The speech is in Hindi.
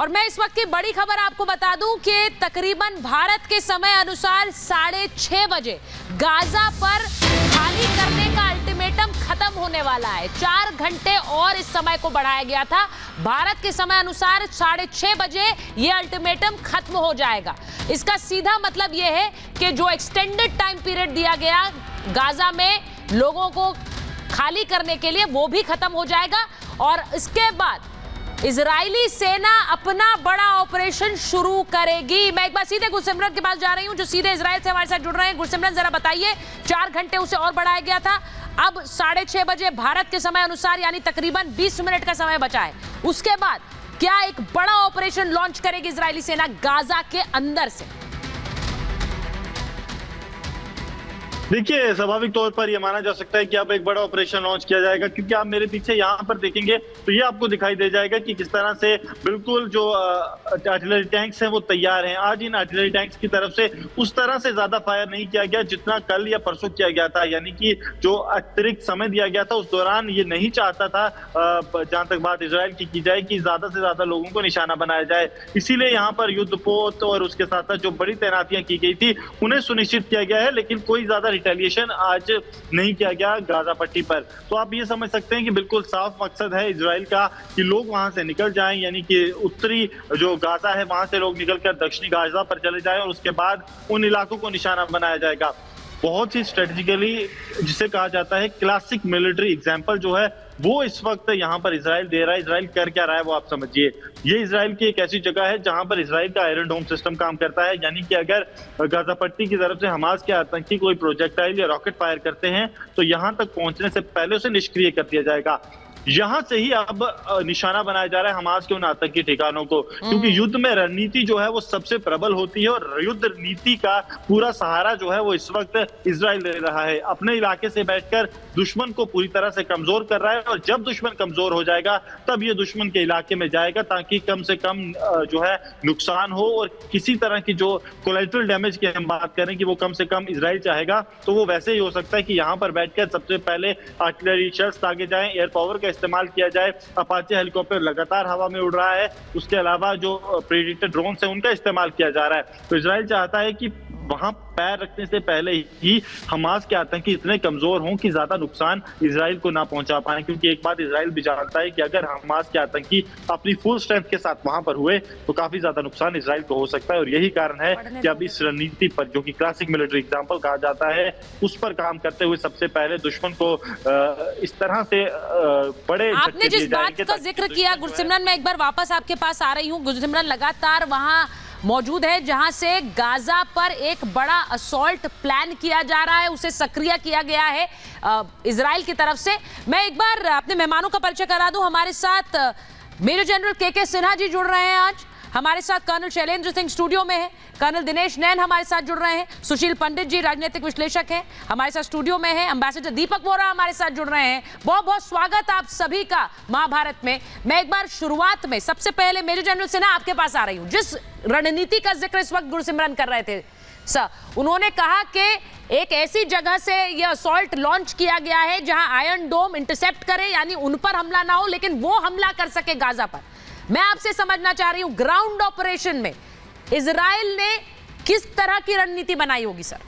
और मैं इस वक्त की बड़ी खबर आपको बता दूं कि तकरीबन भारत के समय अनुसार 6:30 बजे गाजा पर खाली करने का अल्टीमेटम खत्म होने वाला है। 4 घंटे और इस समय को बढ़ाया गया था। भारत के समय अनुसार 6:30 बजे यह अल्टीमेटम खत्म हो जाएगा। इसका सीधा मतलब यह है कि जो एक्सटेंडेड टाइम पीरियड दिया गया गाजा में लोगों को खाली करने के लिए, वो भी खत्म हो जाएगा और इसके बाद इजरायली सेना अपना बड़ा ऑपरेशन शुरू करेगी। मैं एक बार सीधे गुरसिमरन के पास जा रही हूं, जो सीधे इजराइल से हमारे साथ जुड़ रहे हैं। गुरसिमरन, जरा बताइए, 4 घंटे उसे और बढ़ाया गया था, अब 6:30 बजे भारत के समय अनुसार यानी तकरीबन 20 मिनट का समय बचा है। उसके बाद क्या एक बड़ा ऑपरेशन लॉन्च करेगी इजरायली सेना गाजा के अंदर से? देखिए, स्वाभाविक तौर पर यह माना जा सकता है कि अब एक बड़ा ऑपरेशन लॉन्च किया जाएगा, क्योंकि आप मेरे पीछे यहाँ पर देखेंगे तो ये आपको दिखाई दे जाएगा कि किस तरह से बिल्कुल जो आर्टिलरी टैंक्स हैं वो तैयार हैं। आज इन आर्टिलरी टैंक्स की तरफ से उस तरह से ज्यादा फायर नहीं किया गया जितना कल या परसों किया गया था, यानी कि जो अतिरिक्त समय दिया गया था उस दौरान ये नहीं चाहता था, जहां तक बात इजराइल की जाए, कि ज्यादा से ज्यादा लोगों को निशाना बनाया जाए। इसीलिए यहाँ पर युद्धपोत और उसके साथ साथ जो बड़ी तैनातियां की गई थी उन्हें सुनिश्चित किया गया है, लेकिन कोई ज्यादा रिटेलिएशन आज नहीं किया गया गाजा पट्टी पर। तो आप ये समझ सकते हैं कि बिल्कुल साफ मकसद है इजराइल का कि लोग वहां से निकल जाएं, यानी कि उत्तरी जो गाजा है वहां से लोग निकलकर दक्षिणी गाजा पर चले जाएं और उसके बाद उन इलाकों को निशाना बनाया जाएगा। बहुत ही स्ट्रेटेजिकली, जिसे कहा जाता है क्लासिक मिलिट्री एग्जाम्पल जो है वो इस वक्त यहाँ पर इजराइल दे रहा है। इजराइल कर क्या रहा है वो आप समझिए। ये इजराइल की एक ऐसी जगह है जहां पर इजराइल का आयरन डोम सिस्टम काम करता है, यानी कि अगर गाजा पट्टी की तरफ से हमास के आतंकी कोई प्रोजेक्टाइल या रॉकेट फायर करते हैं तो यहां तक पहुंचने से पहले उसे निष्क्रिय कर दिया जाएगा। यहां से ही अब निशाना बनाया जा रहा है हमास के उन आतंकी ठिकानों को, क्योंकि युद्ध में रणनीति जो है वो सबसे प्रबल होती है और युद्ध नीति का पूरा सहारा जो है वो इस वक्त इजराइल ले रहा है। अपने इलाके से बैठकर दुश्मन को पूरी तरह से कमजोर कर रहा है और जब दुश्मन कमजोर हो जाएगा तब ये दुश्मन के इलाके में जाएगा, ताकि कम से कम जो है नुकसान हो और किसी तरह की जो कोलैटरल डैमेज की हम बात करें कि वो कम से कम इजराइल चाहेगा तो वो वैसे ही हो सकता है कि यहाँ पर बैठकर सबसे पहले आर्टिलरी शस्त्र दागे जाएं, एयर पावर का इस्तेमाल किया जाए। अपाचे हेलीकॉप्टर लगातार हवा में उड़ रहा है, उसके अलावा जो प्रेडिक्टर ड्रोन है उनका इस्तेमाल किया जा रहा है। तो इजराइल चाहता है कि वहां पैर रखने से पहले ही हमास के आतंकी इतने कमजोर हों कि ज्यादा नुकसान इजराइल को ना पहुंचा पाए, क्योंकि एक बात इजराइल भी जानता है कि अगर हमास के आतंकी अपनी फुल स्ट्रेंथ के साथ वहां पर हुए तो काफी ज्यादा नुकसान इजराइल को हो सकता है। और यही कारण है कि अब इस रणनीति पर, जो कि क्लासिक मिलिट्री एग्जाम्पल कहा जाता है, उस पर काम करते हुए सबसे पहले दुश्मन को इस तरह से बड़े आपने जिस बात का जिक्र किया गुरसिमरन, मैं एक बार वापस आपके पास आ रही हूँ। गुरसिमरन लगातार वहां मौजूद है जहां से गाजा पर एक बड़ा असॉल्ट प्लान किया जा रहा है, उसे सक्रिय किया गया है इजराइल की तरफ से। मैं एक बार अपने मेहमानों का परिचय करा दूं। हमारे साथ मेजर जनरल के सिन्हा जी जुड़ रहे हैं आज, हमारे साथ कर्नल शैलेंद्र सिंह स्टूडियो में है, कर्नल दिनेश नैन हमारे साथ जुड़ रहे हैं, सुशील पंडित जी राजनीतिक विश्लेषक हैं हमारे साथ स्टूडियो में है, एम्बेसडर दीपक वोरा हमारे साथ जुड़ रहे हैं। बहुत बहुत स्वागत आप सभी का महाभारत में। मैं एक बार शुरुआत में सबसे पहले मेजर जनरल सिन्हा आपके पास आ रही हूँ। जिस रणनीति का जिक्र इस वक्त गुरसिमरन कर रहे थे सर, उन्होंने कहा कि एक ऐसी जगह से यह असॉल्ट लॉन्च किया गया है जहां आयरन डोम इंटरसेप्ट करे, यानी उन पर हमला ना हो लेकिन वो हमला कर सके गाजा पर। मैं आपसे समझना चाह रही हूं, ग्राउंड ऑपरेशन में इजराइल ने किस तरह की रणनीति बनाई होगी सर?